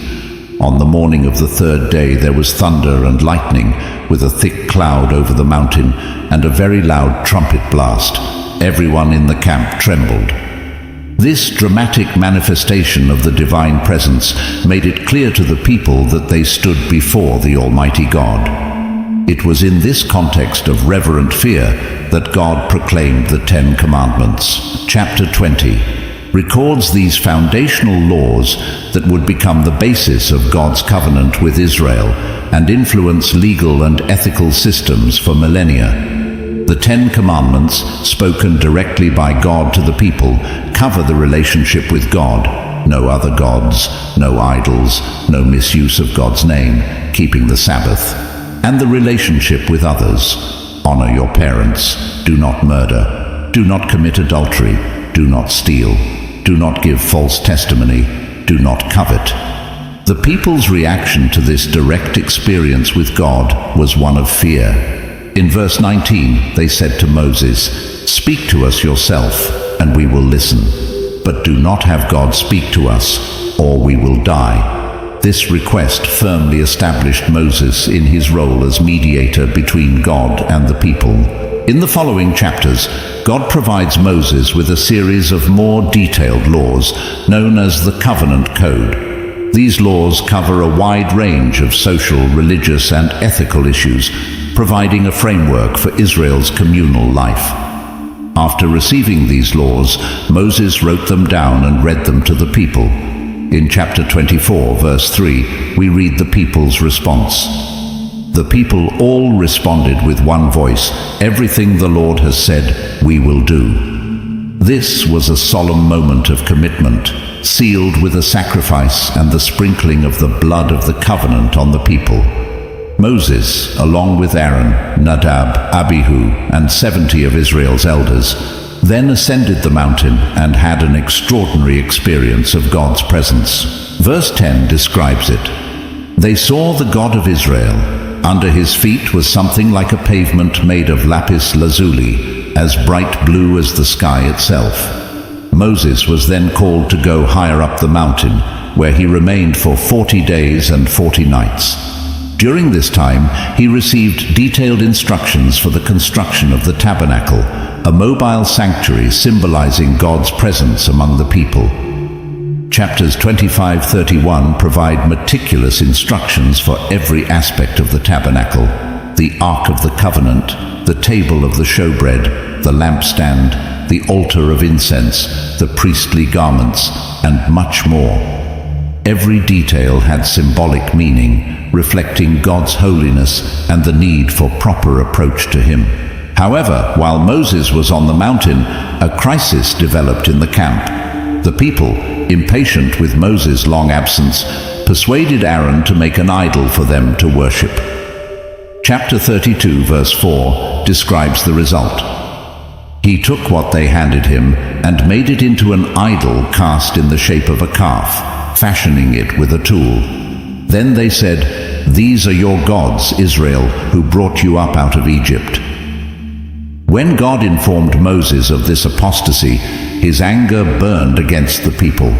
"On the morning of the 3rd day there was thunder and lightning, with a thick cloud over the mountain, and a very loud trumpet blast. Everyone in the camp trembled." This dramatic manifestation of the divine presence made it clear to the people that they stood before the Almighty God. It was in this context of reverent fear that God proclaimed the 10 Commandments. Chapter 20 records these foundational laws that would become the basis of God's covenant with Israel and influence legal and ethical systems for millennia. The 10 Commandments, spoken directly by God to the people, cover the relationship with God: no other gods, no idols, no misuse of God's name, keeping the Sabbath, and the relationship with others. Honor your parents, do not murder, do not commit adultery, do not steal, do not give false testimony, do not covet. The people's reaction to this direct experience with God was one of fear. In verse 19, they said to Moses, "Speak to us yourself, and we will listen. But do not have God speak to us, or we will die." This request firmly established Moses in his role as mediator between God and the people. In the following chapters, God provides Moses with a series of more detailed laws known as the Covenant Code. These laws cover a wide range of social, religious, and ethical issues, providing a framework for Israel's communal life. After receiving these laws, Moses wrote them down and read them to the people. In chapter 24, verse 3, we read the people's response. The people all responded with one voice, "Everything the Lord has said, we will do." This was a solemn moment of commitment, sealed with a sacrifice and the sprinkling of the blood of the covenant on the people. Moses, along with Aaron, Nadab, Abihu, and 70 of Israel's elders, then ascended the mountain and had an extraordinary experience of God's presence. Verse 10 describes it. "They saw the God of Israel. Under his feet was something like a pavement made of lapis lazuli, as bright blue as the sky itself." Moses was then called to go higher up the mountain, where he remained for 40 days and 40 nights. During this time, he received detailed instructions for the construction of the tabernacle, a mobile sanctuary symbolizing God's presence among the people. Chapters 25-31 provide meticulous instructions for every aspect of the tabernacle: the Ark of the Covenant, the table of the showbread, the lampstand, the altar of incense, the priestly garments, and much more. Every detail had symbolic meaning, reflecting God's holiness and the need for proper approach to Him. However, while Moses was on the mountain, a crisis developed in the camp. The people, impatient with Moses' long absence, persuaded Aaron to make an idol for them to worship. Chapter 32, verse 4, describes the result. He took what they handed him and made it into an idol cast in the shape of a calf, fashioning it with a tool. Then they said, "These are your gods, Israel, who brought you up out of Egypt." When God informed Moses of this apostasy, his anger burned against the people.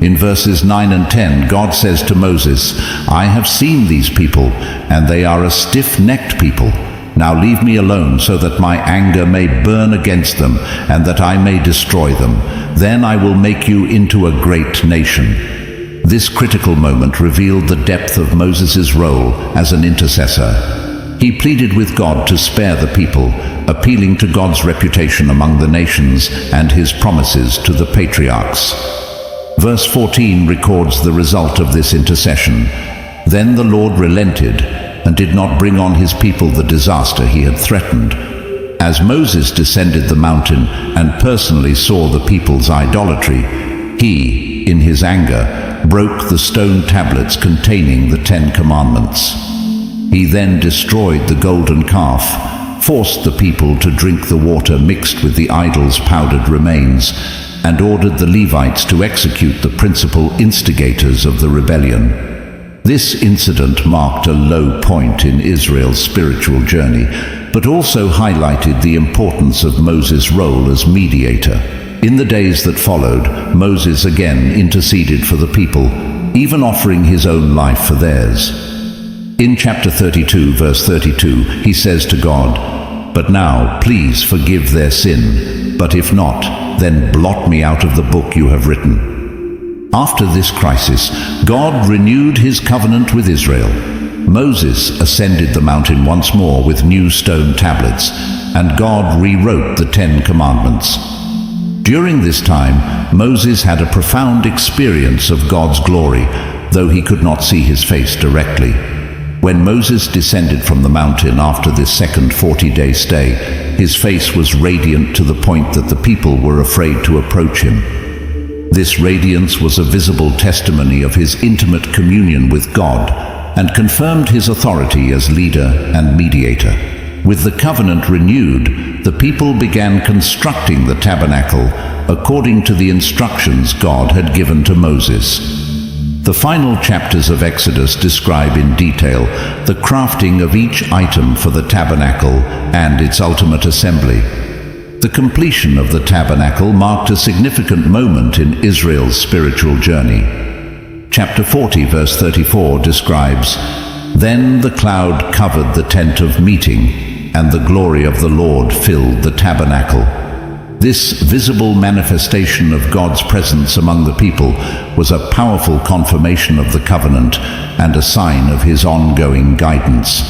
In verses 9 and 10, God says to Moses, "I have seen these people, and they are a stiff-necked people. Now leave me alone so that my anger may burn against them, and that I may destroy them. Then I will make you into a great nation." This critical moment revealed the depth of Moses' role as an intercessor. He pleaded with God to spare the people, appealing to God's reputation among the nations and his promises to the patriarchs. Verse 14 records the result of this intercession. Then the Lord relented and did not bring on his people the disaster he had threatened. As Moses descended the mountain and personally saw the people's idolatry, he, in his anger, broke the stone tablets containing the 10 Commandments. He then destroyed the golden calf, forced the people to drink the water mixed with the idol's powdered remains, and ordered the Levites to execute the principal instigators of the rebellion. This incident marked a low point in Israel's spiritual journey, but also highlighted the importance of Moses' role as mediator. In the days that followed, Moses again interceded for the people, even offering his own life for theirs. In chapter 32, verse 32, he says to God, "But now, please forgive their sin, but if not, then blot me out of the book you have written." After this crisis, God renewed his covenant with Israel. Moses ascended the mountain once more with new stone tablets, and God rewrote the 10 Commandments. During this time, Moses had a profound experience of God's glory, though he could not see his face directly. When Moses descended from the mountain after this second 40-day stay, his face was radiant to the point that the people were afraid to approach him. This radiance was a visible testimony of his intimate communion with God and confirmed his authority as leader and mediator. With the covenant renewed, the people began constructing the tabernacle according to the instructions God had given to Moses. The final chapters of Exodus describe in detail the crafting of each item for the tabernacle and its ultimate assembly. The completion of the tabernacle marked a significant moment in Israel's spiritual journey. Chapter 40, verse 34 describes, "Then the cloud covered the tent of meeting, and the glory of the Lord filled the tabernacle." This visible manifestation of God's presence among the people was a powerful confirmation of the covenant and a sign of his ongoing guidance.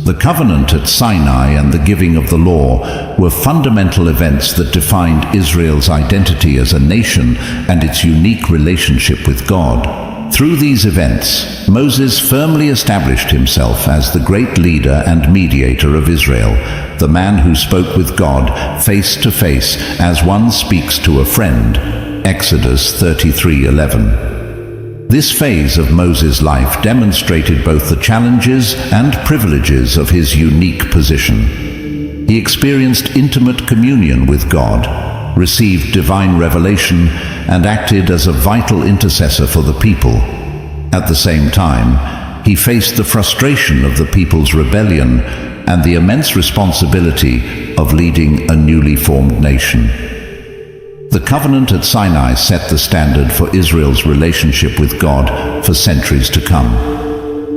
The covenant at Sinai and the giving of the law were fundamental events that defined Israel's identity as a nation and its unique relationship with God. Through these events, Moses firmly established himself as the great leader and mediator of Israel, the man who spoke with God face to face as one speaks to a friend. Exodus 33:11. This phase of Moses' life demonstrated both the challenges and privileges of his unique position. He experienced intimate communion with God, received divine revelation, and acted as a vital intercessor for the people. At the same time, he faced the frustration of the people's rebellion and the immense responsibility of leading a newly formed nation. The covenant at Sinai set the standard for Israel's relationship with God for centuries to come.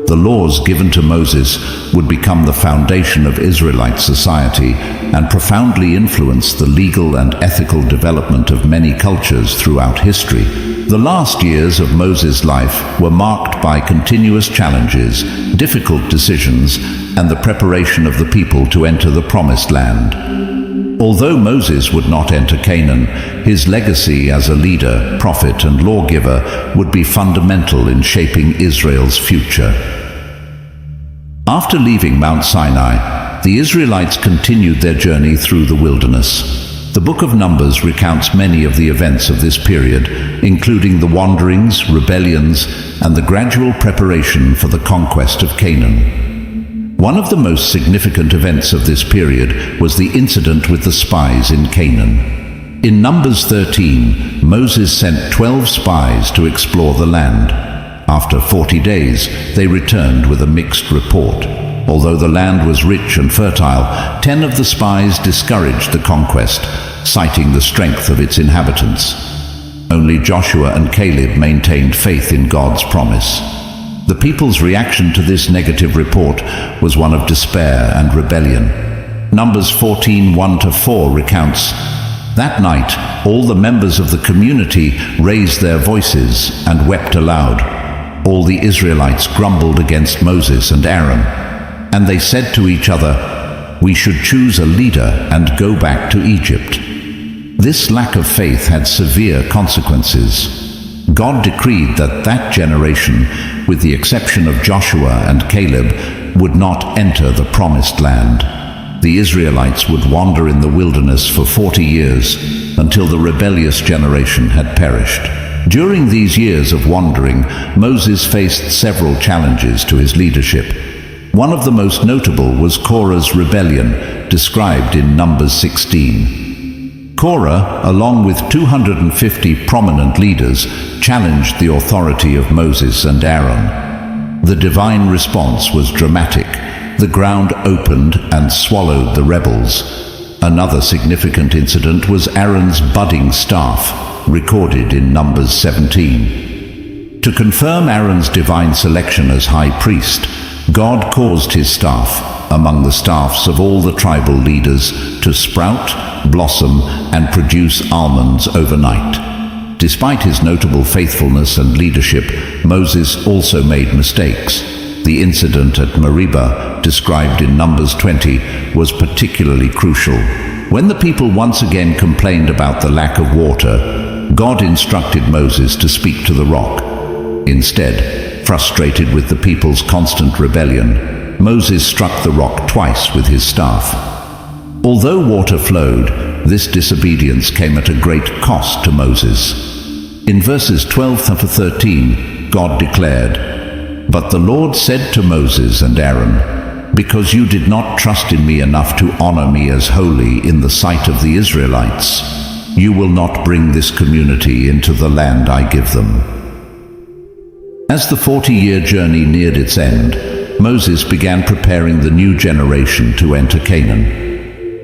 The laws given to Moses would become the foundation of Israelite society and profoundly influence the legal and ethical development of many cultures throughout history. The last years of Moses' life were marked by continuous challenges, difficult decisions, and the preparation of the people to enter the Promised Land. Although Moses would not enter Canaan, his legacy as a leader, prophet, and lawgiver would be fundamental in shaping Israel's future. After leaving Mount Sinai, the Israelites continued their journey through the wilderness. The book of Numbers recounts many of the events of this period, including the wanderings, rebellions, and the gradual preparation for the conquest of Canaan. One of the most significant events of this period was the incident with the spies in Canaan. In Numbers 13, Moses sent 12 spies to explore the land. After 40 days, they returned with a mixed report. Although the land was rich and fertile, 10 of the spies discouraged the conquest, citing the strength of its inhabitants. Only Joshua and Caleb maintained faith in God's promise. The people's reaction to this negative report was one of despair and rebellion. Numbers 14:1-4 recounts, "That night, all the members of the community raised their voices and wept aloud. All the Israelites grumbled against Moses and Aaron. And they said to each other, 'We should choose a leader and go back to Egypt.' This lack of faith had severe consequences. God decreed that that generation, with the exception of Joshua and Caleb, would not enter the Promised Land. The Israelites would wander in the wilderness for 40 years until the rebellious generation had perished. During these years of wandering, Moses faced several challenges to his leadership. One of the most notable was Korah's rebellion, described in Numbers 16. Korah, along with 250 prominent leaders, challenged the authority of Moses and Aaron. The divine response was dramatic. The ground opened and swallowed the rebels. Another significant incident was Aaron's budding staff, recorded in Numbers 17. To confirm Aaron's divine selection as high priest, God caused his staff, among the staffs of all the tribal leaders, to sprout, blossom, and produce almonds overnight. Despite his notable faithfulness and leadership, Moses also made mistakes. The incident at Meribah, described in Numbers 20, was particularly crucial. When the people once again complained about the lack of water, God instructed Moses to speak to the rock. Instead, frustrated with the people's constant rebellion, Moses struck the rock twice with his staff. Although water flowed, this disobedience came at a great cost to Moses. In verses 12-13, God declared, "But the Lord said to Moses and Aaron, 'Because you did not trust in me enough to honor me as holy in the sight of the Israelites, you will not bring this community into the land I give them.'" As the 40-year journey neared its end, Moses began preparing the new generation to enter Canaan.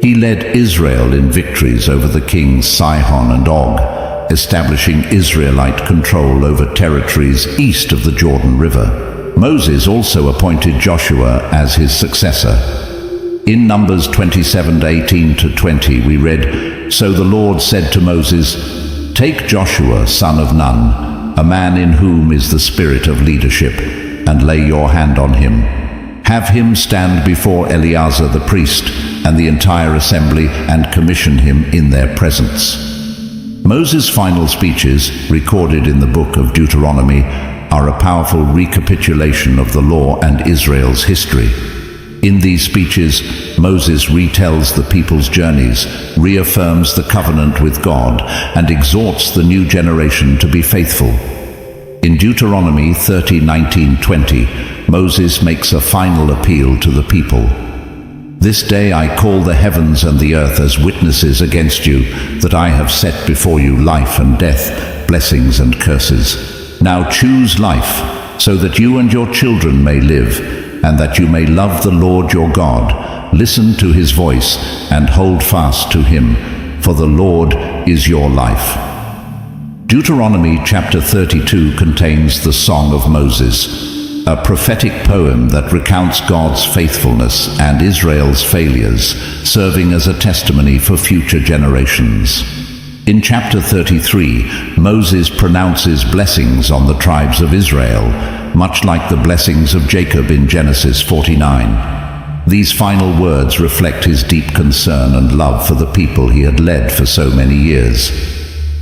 He led Israel in victories over the kings Sihon and Og, establishing Israelite control over territories east of the Jordan River. Moses also appointed Joshua as his successor. In Numbers 27:18-20 we read, "So the Lord said to Moses, 'Take Joshua, son of Nun, a man in whom is the spirit of leadership, and lay your hand on him. Have him stand before Eleazar the priest and the entire assembly and commission him in their presence.'" Moses' final speeches, recorded in the book of Deuteronomy, are a powerful recapitulation of the law and Israel's history. In these speeches, Moses retells the people's journeys, reaffirms the covenant with God, and exhorts the new generation to be faithful. In Deuteronomy 30:19-20, Moses makes a final appeal to the people. "This day I call the heavens and the earth as witnesses against you, that I have set before you life and death, blessings and curses. Now choose life, so that you and your children may live, and that you may love the Lord your God, listen to his voice, and hold fast to him, for the Lord is your life." Deuteronomy chapter 32 contains the Song of Moses, a prophetic poem that recounts God's faithfulness and Israel's failures, serving as a testimony for future generations. In chapter 33, Moses pronounces blessings on the tribes of Israel, much like the blessings of Jacob in Genesis 49. These final words reflect his deep concern and love for the people he had led for so many years.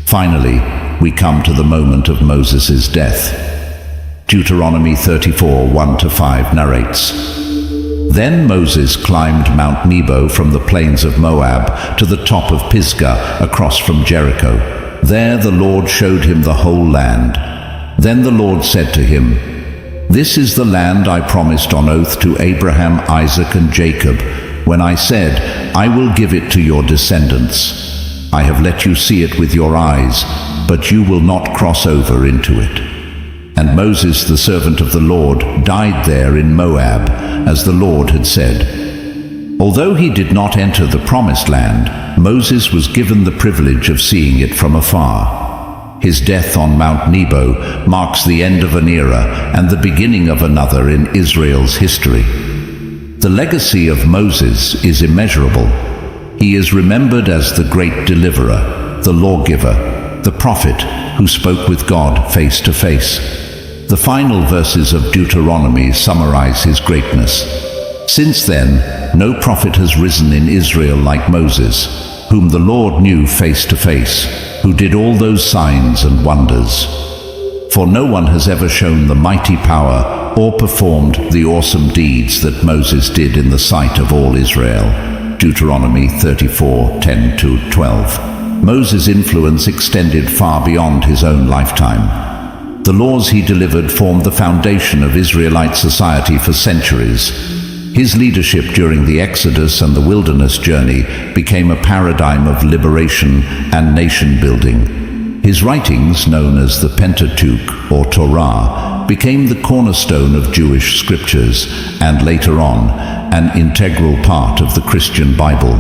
Finally, we come to the moment of Moses' death. Deuteronomy 34, 1-5 narrates, "Then Moses climbed Mount Nebo from the plains of Moab to the top of Pisgah across from Jericho. There the Lord showed him the whole land. Then the Lord said to him, 'This is the land I promised on oath to Abraham, Isaac, and Jacob, when I said, I will give it to your descendants. I have let you see it with your eyes, but you will not cross over into it.' And Moses, the servant of the Lord, died there in Moab, as the Lord had said." Although he did not enter the promised land, Moses was given the privilege of seeing it from afar. His death on Mount Nebo marks the end of an era and the beginning of another in Israel's history. The legacy of Moses is immeasurable. He is remembered as the great deliverer, the lawgiver, the prophet who spoke with God face to face. The final verses of Deuteronomy summarize his greatness. "Since then, no prophet has risen in Israel like Moses, whom the Lord knew face to face, who did all those signs and wonders. For no one has ever shown the mighty power or performed the awesome deeds that Moses did in the sight of all Israel." Deuteronomy 34, 10-12. Moses' influence extended far beyond his own lifetime. The laws he delivered formed the foundation of Israelite society for centuries. His leadership during the Exodus and the wilderness journey became a paradigm of liberation and nation-building. His writings, known as the Pentateuch or Torah, became the cornerstone of Jewish scriptures and later on, an integral part of the Christian Bible.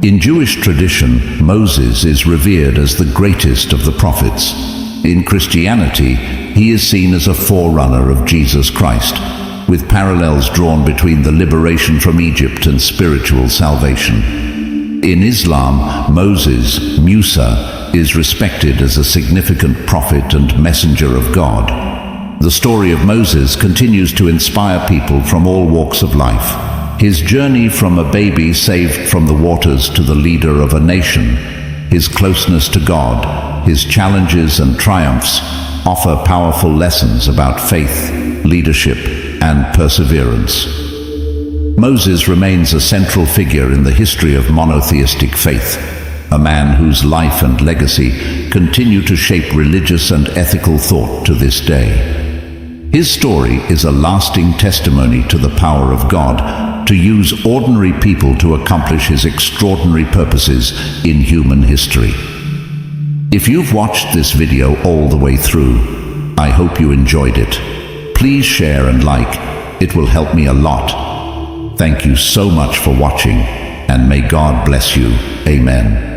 In Jewish tradition, Moses is revered as the greatest of the prophets. In Christianity, he is seen as a forerunner of Jesus Christ, with parallels drawn between the liberation from Egypt and spiritual salvation. In Islam, Moses, Musa, is respected as a significant prophet and messenger of God. The story of Moses continues to inspire people from all walks of life. His journey from a baby saved from the waters to the leader of a nation, his closeness to God, his challenges and triumphs offer powerful lessons about faith, leadership, and perseverance. Moses remains a central figure in the history of monotheistic faith, a man whose life and legacy continue to shape religious and ethical thought to this day. His story is a lasting testimony to the power of God to use ordinary people to accomplish his extraordinary purposes in human history. If you've watched this video all the way through, I hope you enjoyed it. Please share and like. It will help me a lot. Thank you so much for watching, and may God bless you. Amen.